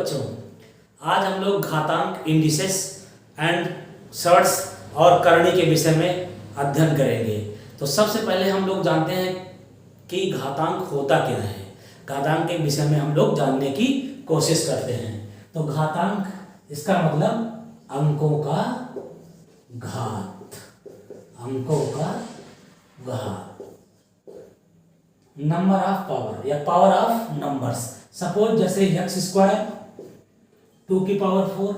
बच्चों, आज हम लोग घातांक, इंडिसेस एंड सर्ट्स और करणी के विषय में अध्ययन करेंगे। तो सबसे पहले हम लोग जानते हैं कि घातांक होता क्या है। घातांक के विषय में हम लोग जानने की कोशिश करते हैं। तो घातांक, इसका मतलब अंकों का घात, अंकों का घात, नंबर ऑफ पावर या पावर ऑफ नंबर्स। सपोज जैसे x स्क्वायर 2 की पावर 4,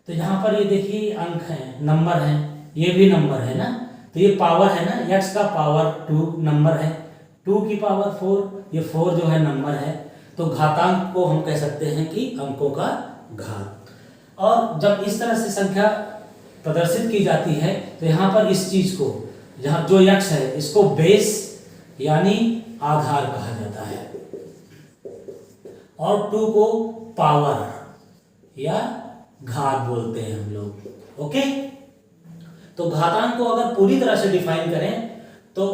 तो यहाँ पर ये देखिए अंक हैं, नंबर हैं, ये भी नंबर है ना, तो ये पावर है ना, x का पावर 2 नंबर है, 2 की पावर 4, ये 4 जो है नंबर है। तो घातांक को हम कह सकते हैं कि अंकों का घात। और जब इस तरह से संख्या प्रदर्शित की जाती है तो यहाँ पर इस चीज को, जहाँ जो x है, इसको बेस यानी आधार कहा जाता है, और 2 को पावर या घात बोलते हैं हम लोग। ओके, तो घातांक को अगर पूरी तरह से डिफाइन करें तो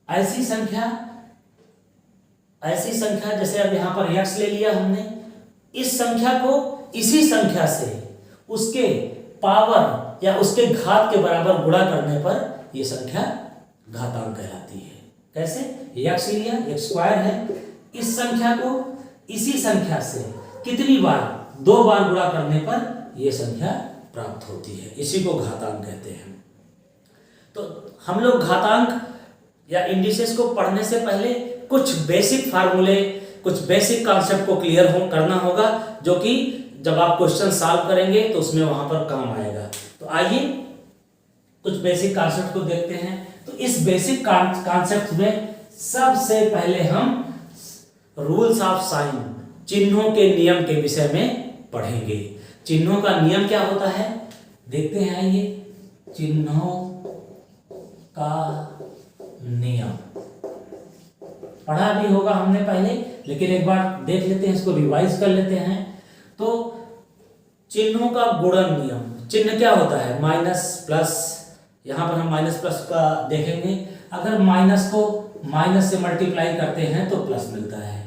ऐसी संख्या जैसे अब यहां पर x ले लिया हमने, इस संख्या को इसी संख्या से उसके पावर या उसके घात के बराबर गुणा करने पर यह संख्या घातांक कहलाती है। कैसे? x लिया, x स्क्वायर है, इस संख्या को इसी संख्या से कितनी बार, 2 बार गुणा करने पर यह संख्या प्राप्त होती है, इसी को घातांक कहते हैं। तो हम लोग घातांक या इंडिसेस को पढ़ने से पहले कुछ बेसिक फार्मूले, कुछ बेसिक कॉन्सेप्ट को क्लियर करना होगा, जो कि जब आप क्वेश्चन सॉल्व करेंगे तो उसमें वहां पर काम आएगा। तो आइए कुछ बेसिक कॉन्सेप्ट को देखते हैं। तो इस बेसिक कॉन्सेप्ट में सबसे पहले हम रूल्स ऑफ साइन, चिन्हों के नियम के विषय में पढ़ेंगे। चिन्हों का नियम क्या होता है देखते हैं। आइए, चिन्हों का नियम पढ़ा भी होगा हमने पहले, लेकिन एक बार देख लेते हैं, इसको रिवाइज कर लेते हैं। तो चिन्हों का गुणन नियम, चिन्ह क्या होता है? माइनस प्लस, यहां पर हम माइनस प्लस का देखेंगे। अगर माइनस को माइनस से मल्टीप्लाई करते हैं तो प्लस मिलता है,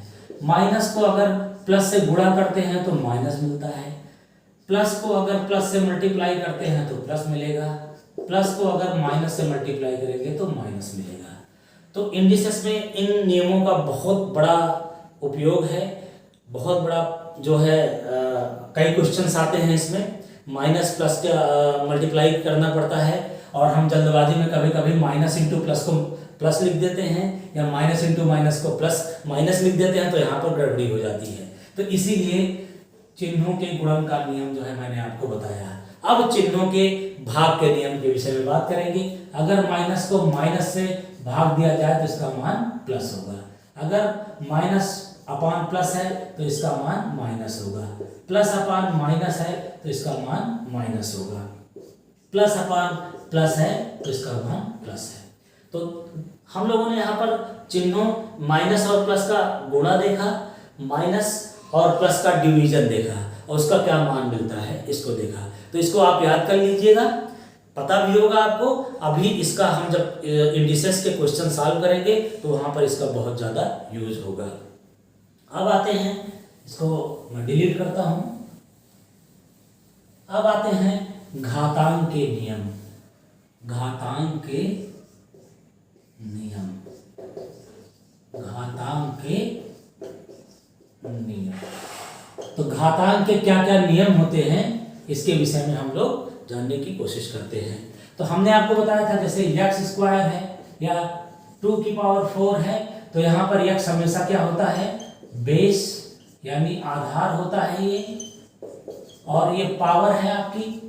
माइनस को अगर प्लस से गुणा करते हैं तो माइनस मिलता है, प्लस को अगर प्लस से मल्टीप्लाई करते हैं तो प्लस मिलेगा, प्लस को अगर माइनस से मल्टीप्लाई करेंगे तो माइनस मिलेगा। तो इंडिसेस में इन नियमों का बहुत बड़ा उपयोग है, बहुत बड़ा जो है कई क्वेश्चंस आते हैं इसमें। माइनस प्लस का मल्टीप्लाई करना पड़ता है, और हम जल्दबाजी में कभी कभी माइनस इंटू प्लस को प्लस लिख देते हैं, या माइनस इंटू माइनस को प्लस माइनस लिख देते हैं, तो यहाँ पर गड़बड़ी हो जाती है। तो इसीलिए चिन्हों के गुणन का नियम जो है मैंने आपको बताया। अब चिन्हों के भाग के नियम के विषय में बात करेंगे। अगर माइनस को माइनस से भाग दिया जाए तो इसका मान प्लस होगा, अगर माइनस अपान प्लस है तो इसका मान माइनस होगा, प्लस अपान माइनस है तो इसका मान माइनस होगा, प्लस अपान प्लस है तो इसका मान प्लस है। तो हम लोगों ने यहाँ पर चिन्हों माइनस और प्लस का गुणा देखा, माइनस और प्लस का डिवीजन देखा, और उसका क्या मान मिलता है इसको देखा। तो इसको आप याद कर लीजिएगा, पता भी होगा आपको। अभी इसका हम जब इंडिसेस के क्वेश्चन सॉल्व करेंगे तो वहां पर इसका बहुत ज़्यादा यूज होगा। अब आते हैं, इसको मैं डिलीट करता हूं। अब आते हैं घातांक के नियम। घातांक के नियम, घातांक के नियम। तो घातांक के क्या क्या नियम होते हैं इसके विषय में हम लोग जानने की कोशिश करते हैं। तो हमने आपको बताया था जैसे x स्क्वायर है या 2 की पावर 4 है, तो यहाँ पर x हमेशा क्या होता है? बेस यानी आधार होता है ये, और ये पावर है आपकी,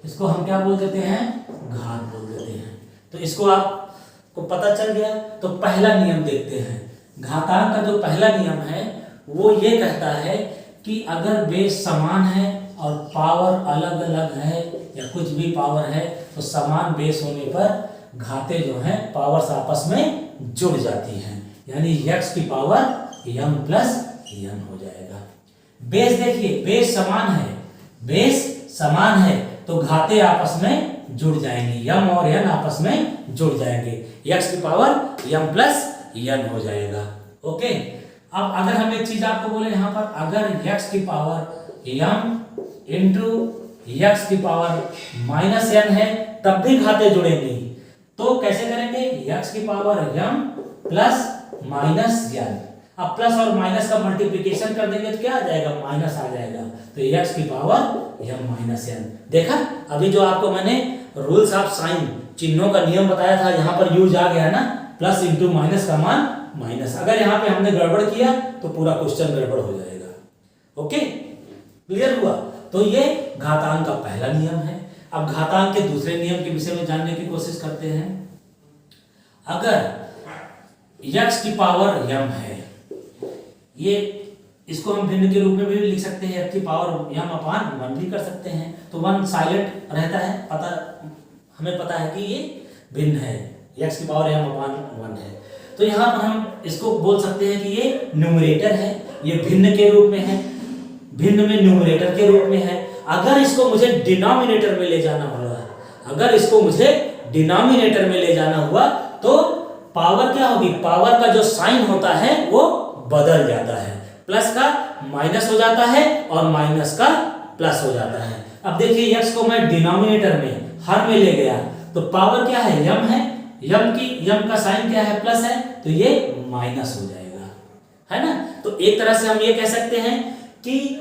इसको हम क्या बोल देते हैं? घात बोल देते हैं। तो इसको आपको पता चल गया। तो पहला नियम देखते हैं। घातांक का जो पहला नियम है वो ये कहता है कि अगर बेस समान है और पावर अलग अलग है या कुछ भी पावर है, तो समान बेस होने पर घाते जो हैं पावर्स आपस में जुड़ जाती हैं, यानी x की पावर m प्लस n हो जाएगा। बेस देखिए, बेस समान है, बेस समान है तो घाते आपस में जुड़ जाएंगे, m और n आपस में जुड़ जाएंगे, x की पावर m प्लस n हो जाएगा। ओके, अब अगर हम एक चीज आपको बोले यहाँ पर, अगर x की पावर m इंटू एक्स की पावर माइनस n है तब भी घाते जुड़ेंगी, तो कैसे करेंगे, x की power m plus minus n। अब प्लस और माइनस का मल्टीप्लिकेशन कर देंगे तो क्या आ जाएगा, माइनस आ जाएगा, तो x की पावर m माइनस n। देखा अभी जो आपको मैंने रूल्स ऑफ साइन, चिन्हों का नियम बताया था, यहाँ पर यूज आ गया ना, प्लस इंटू माइनस का मान माइनस। अगर यहाँ पे हमने गड़बड़ किया तो पूरा क्वेश्चन गड़बड़ हो जाएगा। ओके, क्लियर हुआ। तो ये घातांक का पहला नियम है। अब घातांक के दूसरे नियम के विषय में जानने की कोशिश करते हैं। अगर x की पावर m है, ये इसको हम भिन्न के रूप में भी लिख सकते हैं, x की पावर m अपान 1 भी कर सकते हैं, तो 1 साइलेंट रहता है, हमें पता है कि ये भिन्न है, x की पावर m अपान 1 है। तो यहाँ पर हम इसको बोल सकते हैं कि ये न्यूमरेटर है, ये भिन्न के रूप में है, भिन्न में न्यूमरेटर के रूप में है। अगर इसको मुझे डिनोमिनेटर में ले जाना हुआ, अगर इसको मुझे डिनोमिनेटर में ले जाना हुआ तो पावर क्या होगी, पावर का जो साइन होता है वो बदल जाता है, प्लस का माइनस हो जाता है और माइनस का प्लस हो जाता है। अब देखिए x को मैं डिनोमिनेटर में, हर में ले गया, तो पावर क्या है, m है, m का साइन क्या है, प्लस है, तो ये माइनस हो जाएगा, है ना। तो एक तरह से हम ये कह सकते हैं कि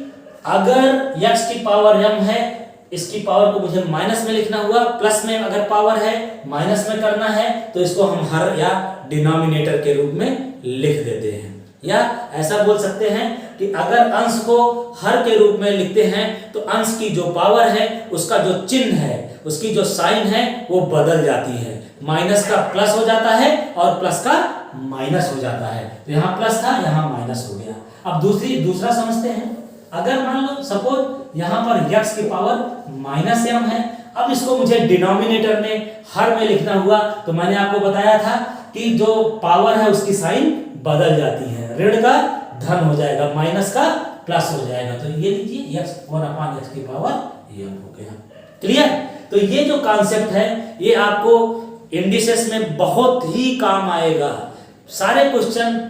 अगर x की पावर m है, इसकी पावर को मुझे माइनस में लिखना हुआ, प्लस में अगर पावर है माइनस में करना है, तो इसको हम हर या डिनोमिनेटर के रूप में लिख देते हैं। या ऐसा बोल सकते हैं कि अगर अंश को हर के रूप में लिखते हैं तो अंश की जो पावर है, उसका जो चिन्ह है, उसकी जो साइन है वो बदल जाती है, माइनस का प्लस हो जाता है और प्लस का माइनस हो जाता है। तो यहाँ प्लस था, यहाँ माइनस हो गया। अब दूसरा समझते हैं। अगर मान लो सपोज यहाँ पर x की पावर माइनस m है, अब इसको मुझे डिनोमिनेटर में, हर में लिखना हुआ, तो मैंने आपको बताया था कि जो पावर है उसकी साइन बदल जाती है, ऋण का धन हो जाएगा, माइनस का प्लस हो जाएगा। तो ये लीजिए x की पावर m हो गया। क्लियर। तो ये जो कॉन्सेप्ट है ये आपको इंडिसेस में बहुत ही काम आएगा। सारे क्वेश्चन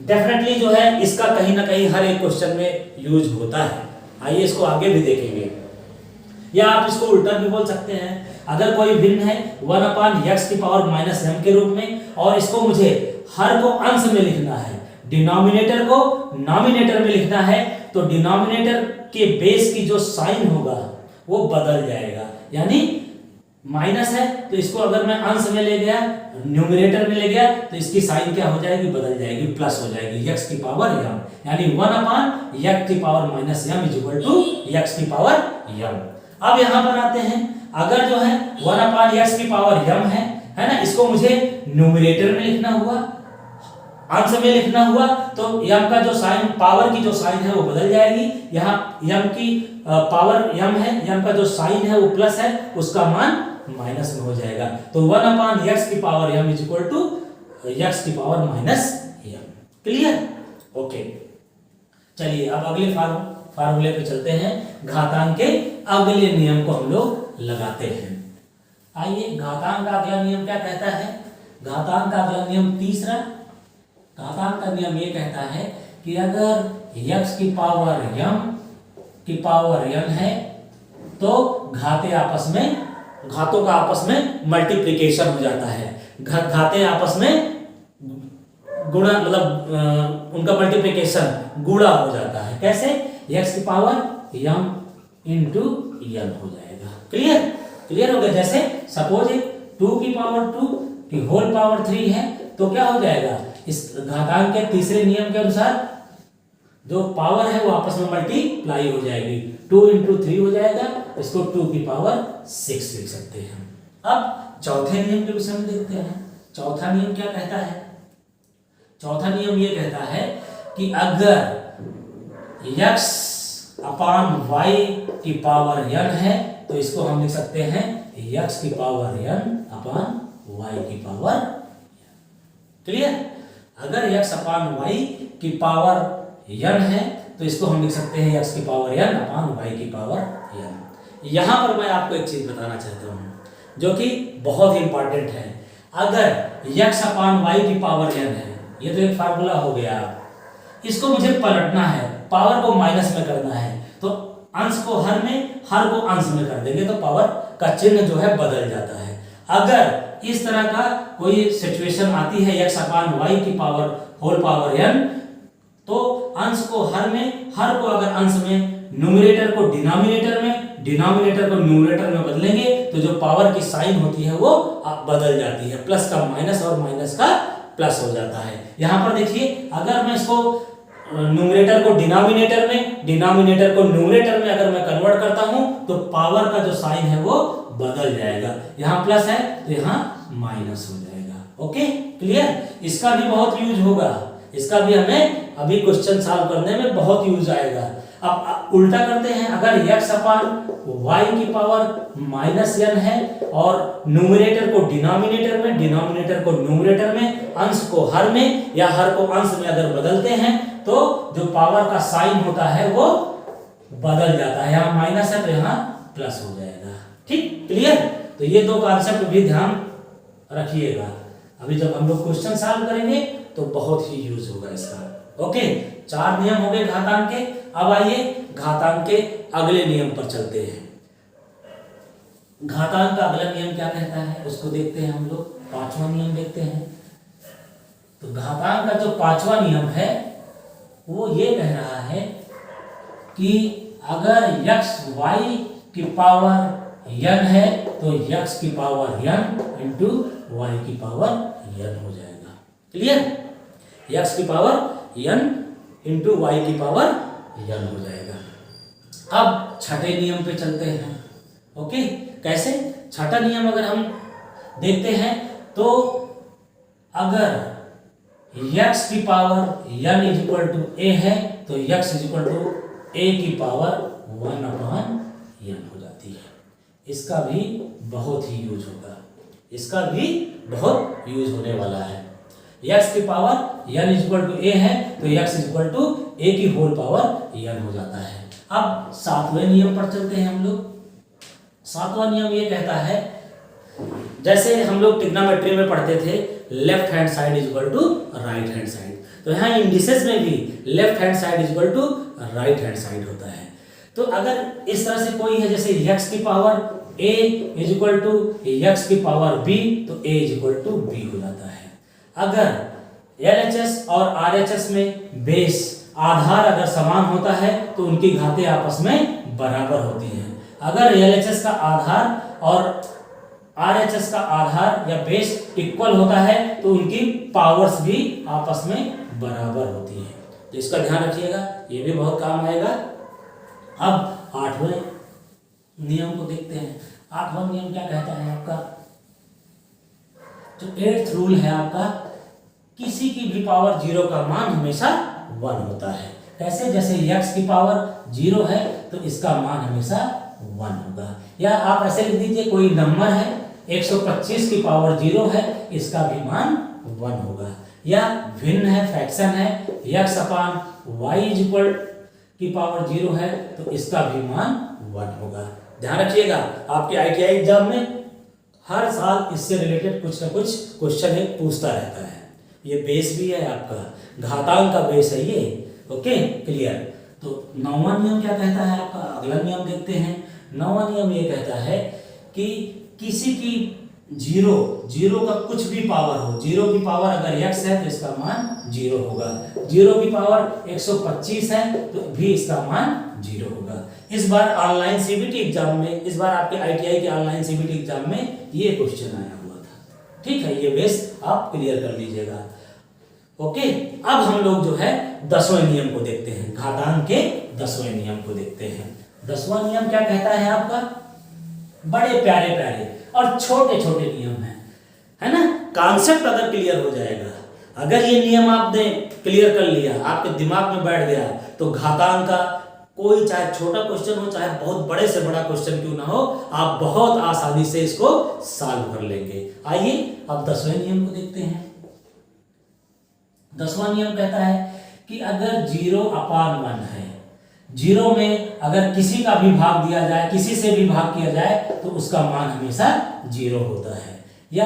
डेफिनेटली जो है इसका कहीं ना कहीं हर एक क्वेश्चन में यूज होता है। आइए इसको आगे भी देखेंगे, या आप इसको उल्टा भी बोल सकते हैं। अगर कोई भिन्न है 1/x की पावर माइनस m के रूप में, और इसको मुझे हर को अंश में लिखना है, डिनोमिनेटर को नॉमिनेटर में लिखना है, तो डिनोमिनेटर के बेस की जो साइन होगा वो बदल जाएगा। यानी माइनस है तो इसको अगर मैं अंश में ले गया, न्यूमरेटर में ले गया, तो इसकी साइन क्या हो जाएगी, बदल जाएगी, प्लस हो जाएगी, x की पावर m, यानी 1/x की पावर माइनस m = x की पावर m। अब यहाँ पर आते हैं, अगर जो है 1/x की पावर m है ना, इसको मुझे न्यूमरेटर में लिखना हुआ, अंश में लिखना हुआ, तो m का जो साइन, पावर की जो साइन है वो बदल जाएगी। यहाँ m की पावर m है, m का जो साइन है वो प्लस है, उसका मान माइनस में हो जाएगा। तो 1/x की पावर m = x की power minus m। Clear. Okay, चलिए अब अगले फार्मूले पे चलते हैं। घातांक के अगले नियम को हम लोग लगाते हैं। आइए, घातांक का अगला नियम क्या कहता है। घातांक का अगला नियम तीसरा, घातांक का नियम ये कहता है कि अगर x की पावर m है तो घातों का आपस में मल्टीप्लिकेशन हो जाता है। घाते आपस में गुणा, मतलब उनका मल्टीप्लिकेशन गुणा हो जाता है। कैसे, x की पावर m इंटू n हो जाएगा। क्लियर हो गया। जैसे सपोज 2 की पावर 2 की होल पावर 3 है, तो क्या हो जाएगा, इस घातांक के तीसरे नियम के अनुसार जो पावर है वो आपस में मल्टीप्लाई हो जाएगी, 2 × 3 हो जाएगा, इसको 2 की पावर 6 लिख सकते हैं। अब चौथे नियम के विषय में देखते हैं। चौथा नियम क्या कहता है। चौथा नियम ये कहता है कि अगर x/y की पावर n है तो इसको हम लिख सकते हैं x की पावर n/y की पावर। क्लियर। अगर x/y की पावर n है तो इसको हम लिख सकते हैं x की पावर n/y की पावर n। यहां पर मैं आपको एक चीज बताना चाहता हूं जो कि बहुत ही इंपॉर्टेंट है। अगर x/y की पावर n है, ये तो एक फार्मूला हो गया, इसको मुझे पलटना है, पावर को माइनस में करना है, तो अंश को हर में, हर को अंश में कर देंगे तो पावर का चिन्ह जो है बदल जाता है। अगर इस तरह का कोई सिचुएशन आती है x अपान वाई की पावर होल पावर n, तो अंश को हर में, हर को अगर अंश में, न्यूमरेटर को डिनोमिनेटर में, डिनोमिनेटर को न्यूमरेटर में बदलेंगे तो जो पावर की साइन होती है वो बदल जाती है, प्लस का माइनस और माइनस का प्लस हो जाता है। यहां पर देखिए, अगर मैं इसको न्यूमरेटर को डिनोमिनेटर में, डिनोमिनेटर को न्यूमरेटर में अगर मैं कन्वर्ट करता हूं तो पावर का जो साइन है वो बदल जाएगा, यहां प्लस है तो यहां माइनस हो जाएगा। Okay, clear? इसका भी बहुत यूज होगा, इसका भी हमें अभी क्वेश्चन सॉल्व करने में बहुत यूज आएगा। अब उल्टा करते हैं, अगर x अपान वाई की पावर माइनस n है और न्यूमरेटर को डिनोमिनेटर में, डिनोमिनेटर को न्यूमरेटर में, अंश को हर में या हर को अंश में अगर बदलते हैं तो जो पावर का साइन होता है वो बदल जाता है, यहाँ माइनस है तो यहाँ प्लस हो जाएगा। ठीक, क्लियर? तो ये दो कॉन्सेप्ट भी ध्यान रखिएगा, अभी जब हम लोग क्वेश्चन सॉल्व करेंगे तो बहुत ही यूज होगा इसका। ओके, 4 नियम हो गए घातांक के। अब आइए घातांक के अगले नियम पर चलते हैं। घातांक का अगला नियम क्या कहता है उसको देखते हैं हम लोग, 5वां नियम देखते हैं। तो घातांक का जो 5वां नियम है वो ये कह रहा है कि अगर x y की पावर n है तो x की पावर n इंटू y की पावर n हो जाएगा। क्लियर? x की पावर n इंटू y की पावर n हो जाएगा। अब छठे नियम पे चलते हैं। ओके, कैसे? छठा नियम अगर हम देखते हैं तो अगर x की power n is equal to a है तो x is equal to a की पावर 1 अपान n हो जाती है। इसका भी बहुत ही यूज होगा, इसका भी बहुत यूज होने वाला है। x की power n is equal to a है तो x is equal to a की होल पावर n हो जाता है। अब 7वें नियम पर चलते हैं हम लोग। 7वां नियम ये कहता है, जैसे हम लोग ट्रिग्नोमेट्री में पढ़ते थे left hand side is equal to right hand side, तो यहाँ इंडिसेस में भी left hand side is equal to right hand side होता है। तो अगर इस तरह से कोई है, जैसे x की power a is equal to x की पावर b, तो a is equal to b हो जाता है। अगर LHS और RHS में बेस आधार अगर समान होता है तो उनकी घातें आपस में बराबर होती हैं। अगर LHS का आधार और RHS का आधार या बेस इक्वल होता है तो उनकी पावर्स भी आपस में बराबर होती है। तो इसका ध्यान रखिएगा, ये भी बहुत काम आएगा। अब 8वें नियम को देखते हैं। 8वां नियम क्या कहता है आपका? जो 8th रूल है आपका, किसी की भी पावर 0 का मान हमेशा 1 होता है। कैसे? जैसे x की पावर 0 है तो इसका मान हमेशा 1 होगा। या आप ऐसे लिख दीजिए, कोई नंबर है 125 की पावर 0 है, इसका भी मान 1 होगा। या भिन्न है, फ्रैक्शन है, x upon y is equal की पावर 0 है तो इसका भी मान 1 होगा। ध्यान रखिएगा, आपके ITI एग्जाम में हर साल इससे रिलेटेड कुछ ना कुछ क्वेश्चन एक पूछता रहता है। ये बेस भी है आपका, घातांक का बेस है ये। Okay, clear? तो 9वां नियम क्या कहता है आपका? अगला नियम देखते हैं। 9वां नियम ये कहता है कि किसी की 0 का कुछ भी पावर हो, 0 की पावर अगर x है तो इसका मान 0 होगा, 0 की पावर 125 है तो भी इसका मान 0 होगा। इस बार ऑनलाइन CBT एग्जाम में, इस बार आपके ITI के ऑनलाइन CBT एग्जाम में ये क्वेश्चन आया हुआ था। ठीक है, ये बेस आप क्लियर कर लीजिएगा। ओके, अब हम लोग जो है 10वें नियम को देखते हैं, घातांक के 10वें नियम को देखते हैं। 10वां नियम क्या कहता है आपका? बड़े प्यारे प्यारे और छोटे छोटे नियम है ना? कॉन्सेप्ट अगर क्लियर हो जाएगा, अगर ये नियम आपने क्लियर कर लिया, आपके दिमाग में बैठ गया, तो घातांक का कोई चाहे छोटा क्वेश्चन हो चाहे बहुत बड़े से बड़ा क्वेश्चन क्यों ना हो, आप बहुत आसानी से इसको सॉल्व कर लेंगे। आइए अब 10वें नियम को देखते हैं। 10वां नियम कहता है कि अगर 0 अपान 1 है, 0 में अगर किसी का भी भाग दिया जाए, किसी से भी भाग किया जाए तो उसका मान हमेशा 0 होता है। या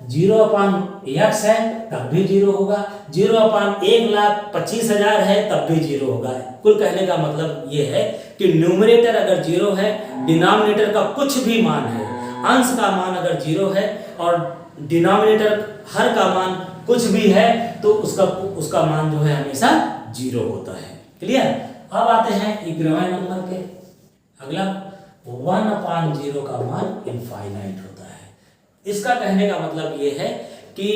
0/x है तब भी 0 होगा, 0/1,25,000 है तब भी 0 होगा। कुल कहने का मतलब ये है कि न्यूमरेटर अगर 0 है, डिनोमिनेटर का कुछ भी मान है, अंश का मान अगर 0 है और डिनोमिनेटर हर का मान कुछ भी है तो उसका मान जो है हमेशा 0 होता है। क्लियर। अब आते हैं 11वें नंबर पे। अगला 1/0 का मान इनफाइनाइट होता है। इसका कहने का मतलब ये है कि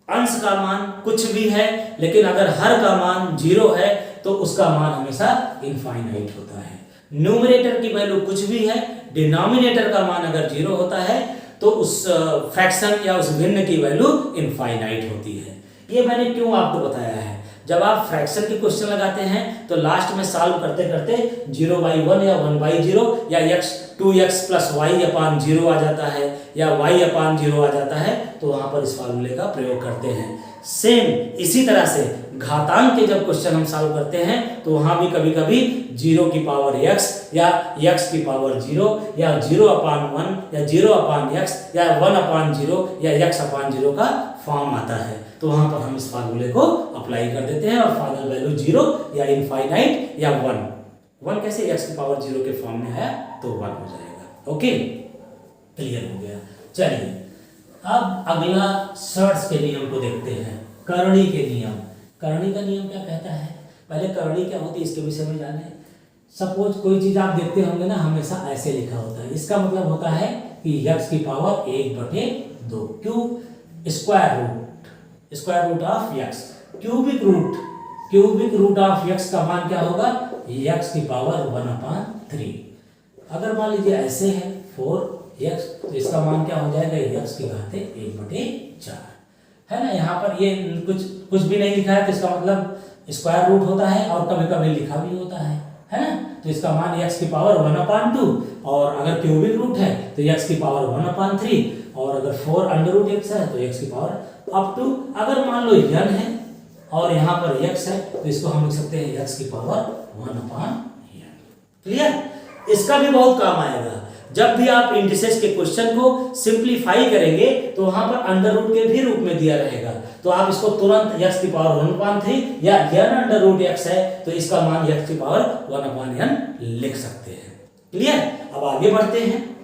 अंश का मान कुछ भी है लेकिन अगर हर का मान 0 है तो उसका मान हमेशा इनफाइनाइट होता है। न्यूमरेटर की वैल्यू कुछ भी है, डिनोमिनेटर का मान अगर 0 होता है तो उस फ्रैक्शन या उस भिन्न की वैल्यू इनफाइनाइट होती है। ये मैंने क्यों आपको बताया है, जब आप फ्रैक्शन की क्वेश्चन लगाते हैं तो लास्ट में सॉल्व करते करते 0/1 या 1/0 या x 2x + y/0 आ जाता है या y/0 आ जाता है, तो वहां पर इस फार्मूले का प्रयोग करते हैं। सेम इसी तरह से घातांक के जब क्वेश्चन हम सॉल्व करते हैं तो वहां भी कभी कभी 0⁻x या x⁻0 या 0/1 या 0/x या 1/0 या x/0 का फॉर्म आता है, तो वहां पर हम इस फार्मूले को अप्लाई कर देते हैं और फाइनल वैल्यू 0 या इनफाइनाइट या 1 कैसे x⁻0 के फॉर्म में है तो 1 हो जाएगा। ओके, क्लियर हो गया। चलिए अब अगला सर्ट्स के नियम को देखते हैं। करणी के नियम। करणी का नियम क्या कहता है, पहले करणी क्या होती है इसके विषय में जाने। सपोज कोई चीज आप देखते होंगे ना, हमेशा ऐसे लिखा होता है, इसका मतलब होता है कि x⁻1/2 क्यों, square root of x, cubic root of x का मान क्या होगा, x⁻1/3। अगर मान लीजिए ऐसे है 4x तो इसका मान क्या हो जाएगा, x⁻1/4 है ना। यहाँ पर ये कुछ भी नहीं लिखा है तो इसका मतलब स्क्वायर रूट होता है और कभी कभी लिखा भी होता है ना। तो इसका मान x⁻1/2 और अगर क्यूबिक रूट है तो x⁻1/3 और अगर 4√x है तो x⁻, अगर मान लो n है और यहाँ पर x है तो इसको हम लिख सकते हैं x⁻1/n। क्लियर। इसका भी बहुत काम आएगा। जब भी आप इंडिसेस के क्वेश्चन को सिंप्लीफाई करेंगे तो वहां पर अंडर रूट के भी रूप में दिया रहेगा, तो आप इसको तुरंत x⁻1/3 या n√x है तो इसका मान x⁻1/n लिख सकते हैं। क्लियर। अब आगे बढ़ते हैं,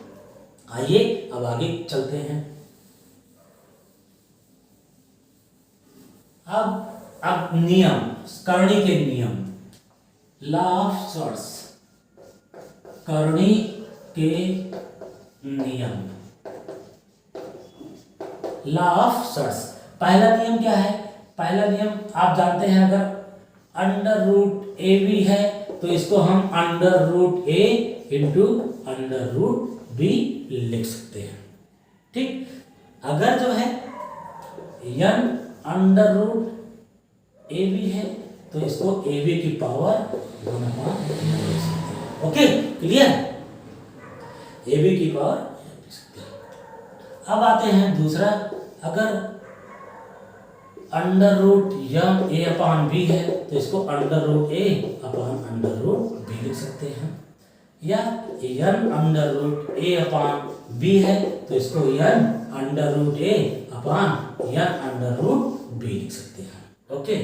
आइए अब आगे चलते हैं। अब नियम, करणी के नियम, लॉ ऑफ सर्ट्स, करणी के नियम, लॉ ऑफ सर्ट्स। पहला नियम क्या है, पहला नियम आप जानते हैं, अगर √AB है तो इसको हम √A × √B लिख सकते हैं। ठीक। अगर जो है n √AB है तो इसको AB की पावर 1/n लिख सकते हैं। Okay, clear. AB की पावर लिख सकते हैं। अब आते हैं दूसरा, अगर √A/B है तो इसको √A/√B लिख सकते हैं, या n√A/B है तो इसको n√A/n√B लिख सकते हैं। ओके,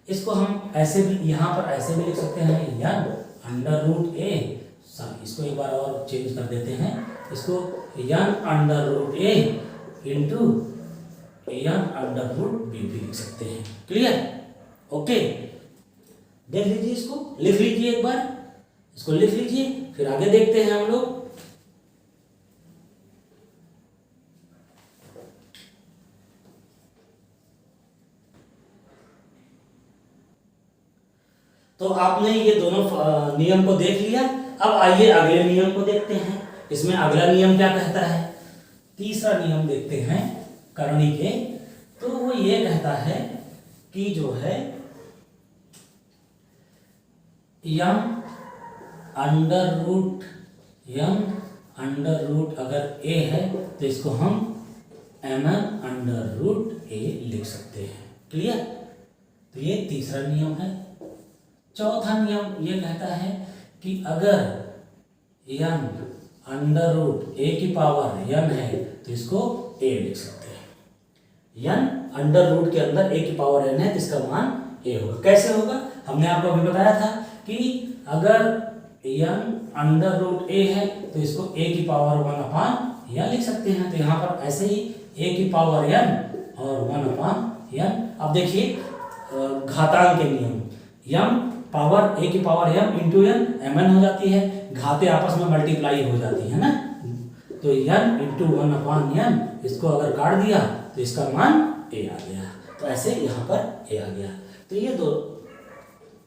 इसको हम ऐसे भी यहाँ पर ऐसे भी लिख सकते हैं, n√A, इसको एक बार और चेंज कर देते हैं, इसको n√A × n√B भी लिख सकते हैं। क्लियर। ओके, देख लीजिए, इसको लिख लीजिए, एक बार इसको लिख लीजिए, फिर आगे देखते हैं हम लोग। तो आपने ये दोनों नियम को देख लिया। अब आइए अगले नियम को देखते हैं। इसमें अगला नियम क्या कहता है, तीसरा नियम देखते हैं करणी के। तो वो ये कहता है कि जो है m√n अगर a है तो इसको हम mn√a लिख सकते हैं। क्लियर। तो ये तीसरा नियम है। चौथा नियम ये कहता है कि अगर n अंडर रूट ए की पावर n है तो इसको a लिख सकते हैं। n अंडर रूट के अंदर a की पावर n है तो इसका मान a होगा। कैसे होगा? हमने आपको अभी बताया था कि अगर n अंडर रूट a है तो इसको a की पावर 1/n लिख सकते हैं। तो यहाँ पर ऐसे ही a की पावर n और 1/n। अब देखिए घातांक के नियम, m पावर a की power m into n mn हो जाती है, घाते आपस में मल्टीप्लाई हो जाती है ना, तो n इंटू 1/n, इसको अगर काट दिया तो इसका मान a आ गया। तो ऐसे यहाँ पर a आ गया। तो ये दो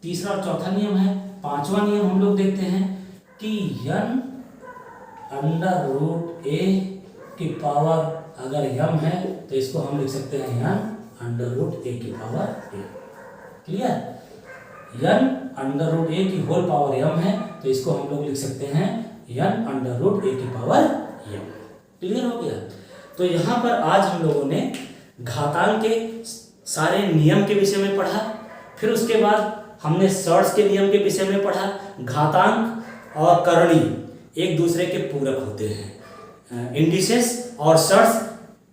तीसरा और चौथा नियम है। पांचवा नियम हम लोग देखते हैं कि n अंडर रूट a की पावर अगर m है तो इसको हम लिख सकते हैं n अंडर रूट a की power a। Clear? n under root a की होल पावर m है तो इसको हम लोग लिख सकते हैं n अंडर रूट a की पावर m। क्लियर हो गया? तो यहाँ पर आज हम लोगों ने घातांक के सारे नियम के विषय में पढ़ा, फिर उसके बाद हमने सर्ट्स के नियम के विषय में पढ़ा। घातांक और करणी एक दूसरे के पूरक होते हैं, इंडिसेस और सर्ट्स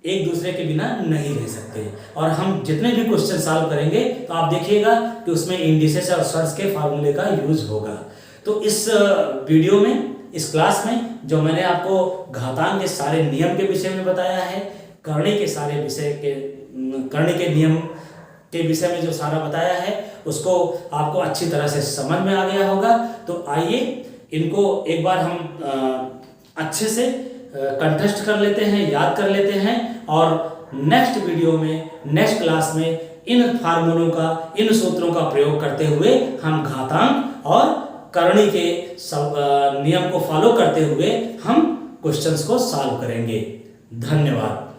एक दूसरे के बिना नहीं रह सकते। और हम जितने भी क्वेश्चन सॉल्व करेंगे तो आप देखिएगा कि उसमें इंडिसेस और सर्ट्स के फार्मूले का यूज होगा। तो इस वीडियो में, इस क्लास में जो मैंने आपको घातांक के सारे नियम के विषय में बताया है, करणी के सारे विषय के, करणी के नियम के विषय में जो सारा बताया है उसको आपको अच्छी तरह से समझ में आ गया होगा। तो आइए इनको एक बार हम अच्छे से कंटेस्ट कर लेते हैं, याद कर लेते हैं, और नेक्स्ट वीडियो में, नेक्स्ट क्लास में इन फार्मूलों का, इन सूत्रों का प्रयोग करते हुए हम घातांक और करणी के नियम को फॉलो करते हुए हम क्वेश्चंस को सॉल्व करेंगे। धन्यवाद।